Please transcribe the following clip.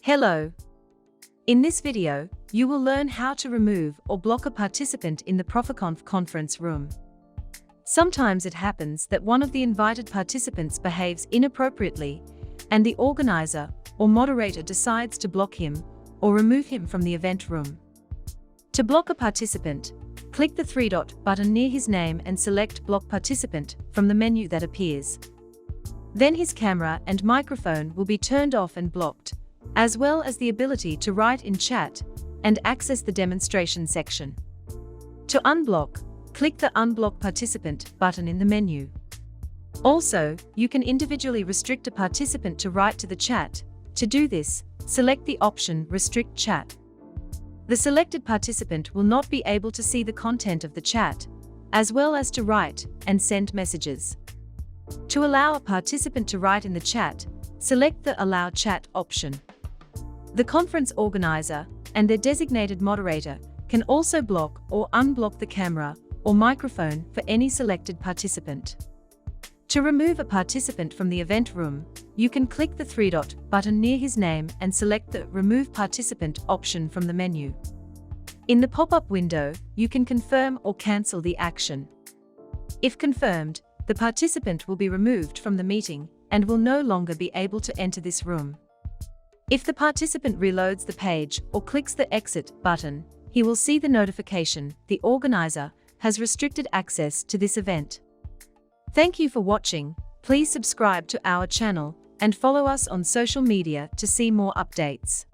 Hello. In this video, you will learn how to remove or block a participant in the Proficonf conference room. Sometimes it happens that one of the invited participants behaves inappropriately, and the organizer or moderator decides to block him or remove him from the event room. To block a participant, click the three-dot button near his name and select Block Participant from the menu that appears. Then his camera and microphone will be turned off and blocked, as well as the ability to write in chat and access the demonstration section. To unblock, click the Unblock Participant button in the menu. Also, you can individually restrict a participant to write to the chat. To do this, select the option Restrict Chat. The selected participant will not be able to see the content of the chat, as well as to write and send messages. To allow a participant to write in the chat, select the Allow Chat option. The conference organizer and their designated moderator can also block or unblock the camera or microphone for any selected participant. To remove a participant from the event room, you can click the three-dot button near his name and select the Remove Participant option from the menu. In the pop-up window, you can confirm or cancel the action. If confirmed, the participant will be removed from the meeting and will no longer be able to enter this room. If the participant reloads the page or clicks the Exit button, he will see the notification the organizer has restricted access to this event. Thank you for watching. Please subscribe to our channel and follow us on social media to see more updates.